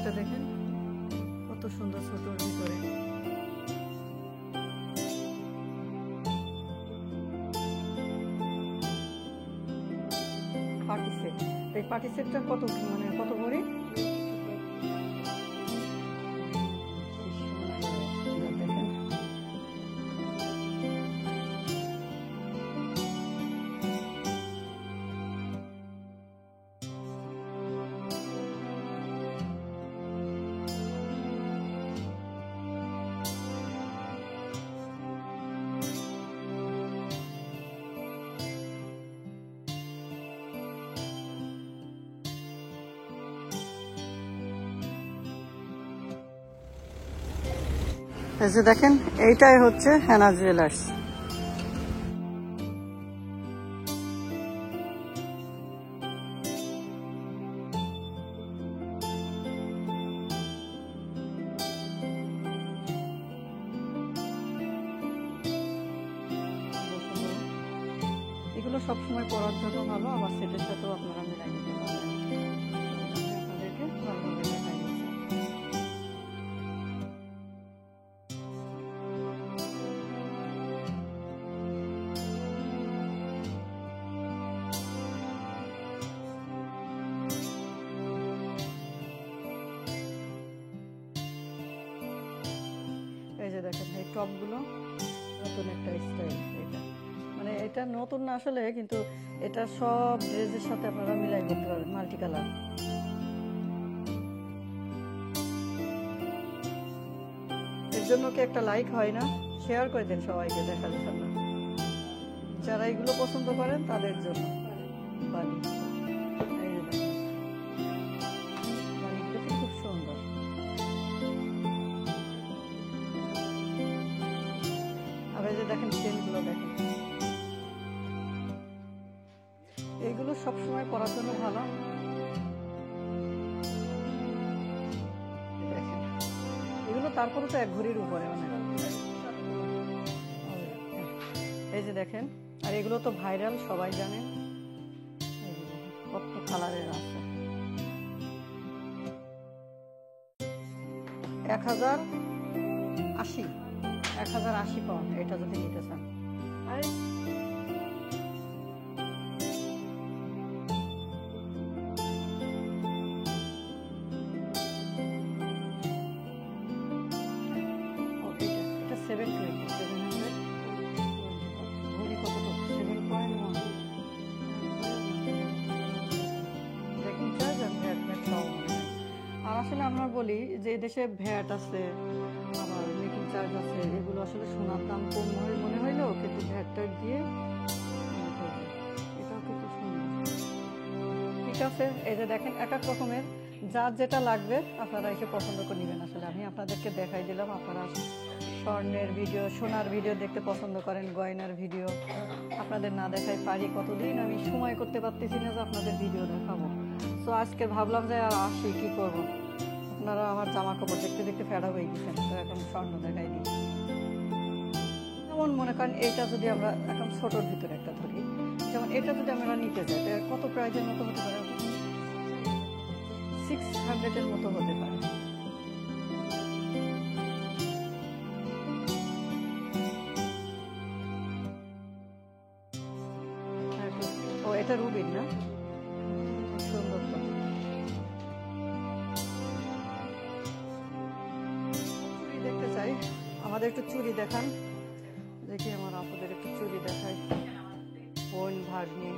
একটা দেখেন কত সুন্দর ছোটর ভিতরে। পার্টি সেট, এই পার্টি সেটটা কত মানে কত ভরি? এই যে দেখেন এইটাই হচ্ছে হেনা জুয়েলার্স। এগুলো সবসময় পরার জন্য ভালো, আবার সেটের সাথেও আপনারা মিলাই নিতে পারবেন। আপনাদেরকে ভালোভাবে দেখাই দিচ্ছি। এই যে দেখেন এই টপগুলো নতুন একটা স্টাইল, এটা মানে এটা নতুন না আসলে, কিন্তু এটা সব ড্রেসের সাথে আপনারা মিলাই করতে পারবেন, মাল্টি কালার। এর জন্য কি একটা লাইক হয় না? শেয়ার করে দেন সবাইকে দেখার জন্য, যারা এগুলো পছন্দ করেন তাদের জন্য। বালি খুব সুন্দর। আর এই যে দেখেন চেনগুলো দেখেন, এইগুলো সবসময় পরার জন্য ভালো। দেখেন এগুলো তারপরে তো এক ঘড়ির উপরে মানে। এই যে দেখেন, আর এগুলো তো ভাইরাল, সবাই জানেন। কত কালারের আছে। 1080 পাউন্ড এটা যদি নিতে চান। এটা 720, 700 ভরি কতটুকু? 7.1 মেকিং চার্জ আর ভ্যাট সহ। আর আসলে আমরা বলি যে দেশে ভ্যাট আছে, আবার মেকিং চার্জ আছে, এগুলো আসলে সোনার দাম কম মনে হইলেও কিন্তু ভ্যাটটা দিয়ে এটাও কিন্তু সুন্দর। ঠিক আছে, এই যে দেখেন এক এক রকমের যার যেটা লাগবে আপনারা এসে পছন্দ করে নেবেন। আসলে আমি আপনাদেরকে দেখাই দিলাম, আপনারা স্বর্ণের ভিডিও, সোনার ভিডিও দেখতে পছন্দ করেন, গয়নার ভিডিও আপনাদের না দেখাই পারি। কতদিন আমি সময় করতে পারতেছি না যে আপনাদের ভিডিও দেখাবো। তো আজকে ভাবলাম যে আর আসি, কি করব, আপনারা আমার জামা কাপড় দেখতে দেখতে ফেরা হয়ে গেছেন, তো এখন স্বর্ণ দেখাই দিই। যেমন মনে করেন এইটা যদি আমরা এখন ছোটোর ভিতরে একটা ধরি, যেমন এটা যদি আমরা নিতে চাই কত প্রাইজের মতো হতে পারে? 600-এর মতো হতে পারে। ও এটা রুবিন না? সুন্দর তো। চুড়ি দেখতে চাই, আমাদের একটু চুড়ি দেখান। দেখি আমার আপুদের একটু চুড়ি দেখাই, বোন ভাগ্নি।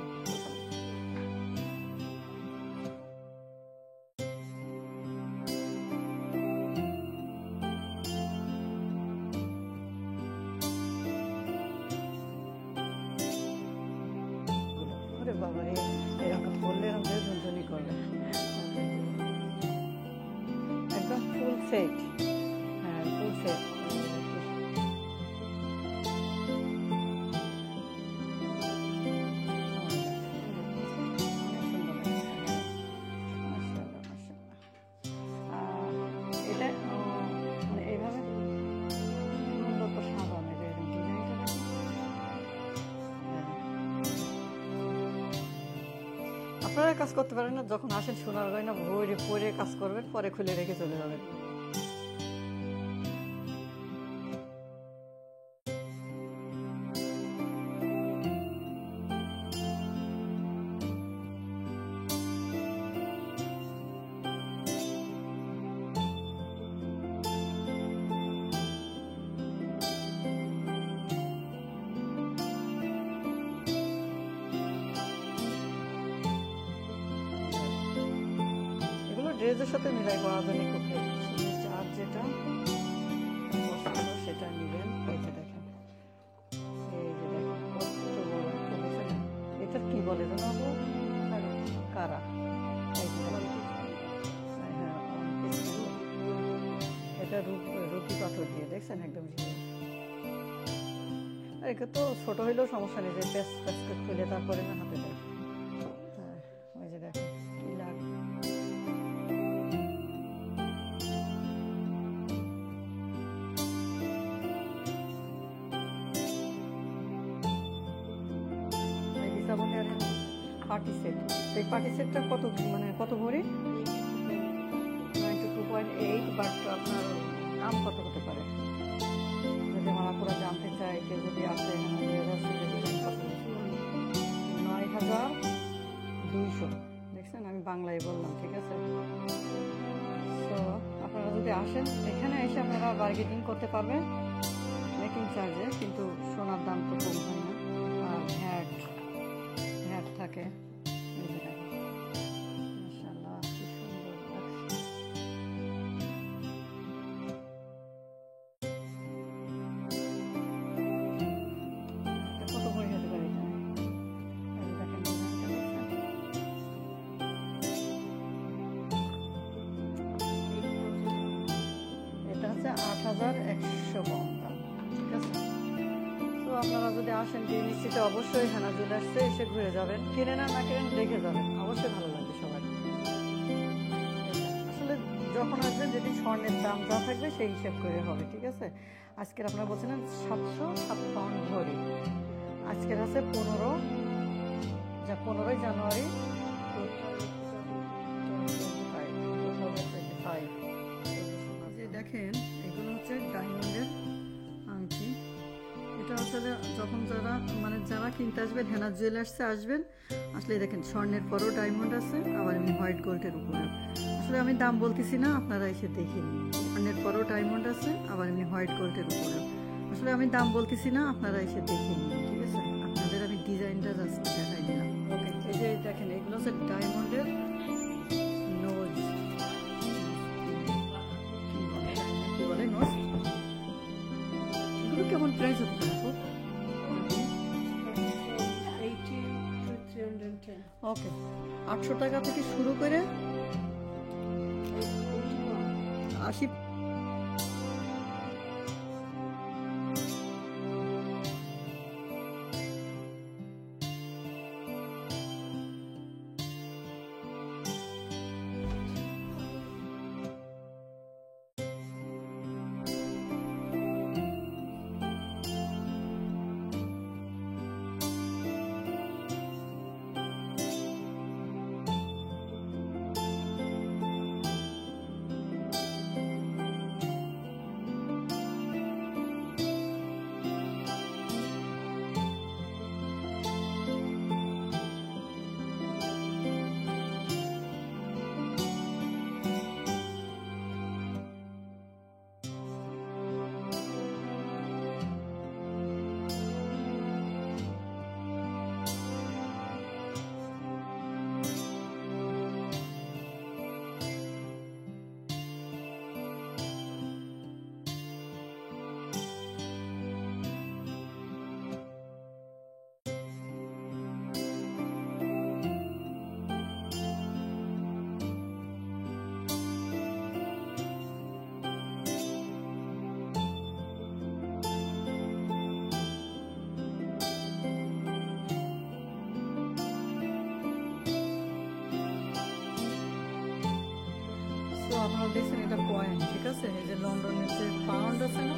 বাবারে এরকম করলে আমাদের ঝুনঝুনি করবে, একদম ফুল সেট। হ্যাঁ ফুল সেট। এটা মানে এইভাবে সুন্দর করে সাজানো, ডিজাইনটা আপনারা কাজ করতে পারেন না, যখন আসেন সোনার গয়না ভরে পরে কাজ করবেন, পরে খুলে রেখে চলে যাবেন। এগুলো ড্রেসের সাথে মিলাই করা যায় খুব, যার যেটা পছন্দ সেটা নেবেন। এই যে দেখেন, এই যে দেখেন কত বড় একটা, বুঝছেন এটা কি বলে যেন আপু? কারা? এই যে দেখেন। হ্যাঁ, এটা রুটি পাথর দিয়ে, দেখছেন একদম ঝিলে। এটা তো ছোট হইলেও সমস্যা নেই, যে প্যাচ প্যাচ খুলে তারপরে না হাতে দেয়। হ্যাঁ, ওই যে দেখেন কি লাগ। পার্টি সেট, এই পার্টি সেটটা কত, মানে কত ভরি? 92.8, বাট আপনার দাম কত হতে পারে যদি আমার পুরো জানতে চাই? কেউ যদি আসে 9,200। দেখছেন, আমি বাংলায় বললাম, ঠিক আছে? তো আপনারা যদি আসেন, এখানে এসে আপনারা বার্গেনিং করতে পারবেন মেকিং চার্জে, কিন্তু সোনার দাম তো কম হয় না, আর ভ্যাট থাকে। মাশাআল্লাহ, কি সুন্দর লাগছে। কত ভরি হতে পারে এখানে? দেখেন, এটা হচ্ছে 8,100 পাউন্ড দাম, ঠিক আছে? তো আপনারা যদি আসেন নিশ্চিত অবশ্যই হেনা জুয়েলার্সে এসে ঘুরে যাবেন, কিনেন আর না কিনেন দেখে যাবেন, অবশ্যই ভালো লাগবে সবার। আসলে যখন আসবেন যেটি স্বর্ণের দাম যা থাকবে সেই হিসাব করে হবে, ঠিক আছে? আজকের আপনারা বলছিলেন 707 পাউন্ড ভরি, আজকের আছে 15ই জানুয়ারি 2025। দেখেন, এগুলো হচ্ছে ডায়মন্ডের আংটি। এটা আসলে যখন যারা কিনতে আসবেন, হেনা জুয়েলার্সে আসবেন, আসলে দেখেন স্বর্ণের পরও ডায়মন্ড আছে, আবার এমনি হোয়াইট গোল্ডের উপরে। আসলে আমি দাম বলতেছি না, আপনারা এসে দেখে নিন। স্বর্ণের পরও ডায়মন্ড আছে, আবার এমনি হোয়াইট গোল্ডের উপরে। আসলে আমি দাম বলতেছি না, আপনারা এসে দেখে নিন, ঠিক আছে? আপনাদের আমি ডিজাইনটা জাস্ট দেখাই দিলাম। ওকে, এই যে দেখেন, এগুলো হচ্ছে ডায়মন্ডের নোজ, কি বলে নোজ। এগুলো কেমন প্রাইস হতে পারে? ওকে, 800 টাকা থেকে শুরু করে 80। তো আপনারা দেখছেন এটা কয়েন, ঠিক আছে? এই যে লন্ডনের যে পাউন্ড আছে না,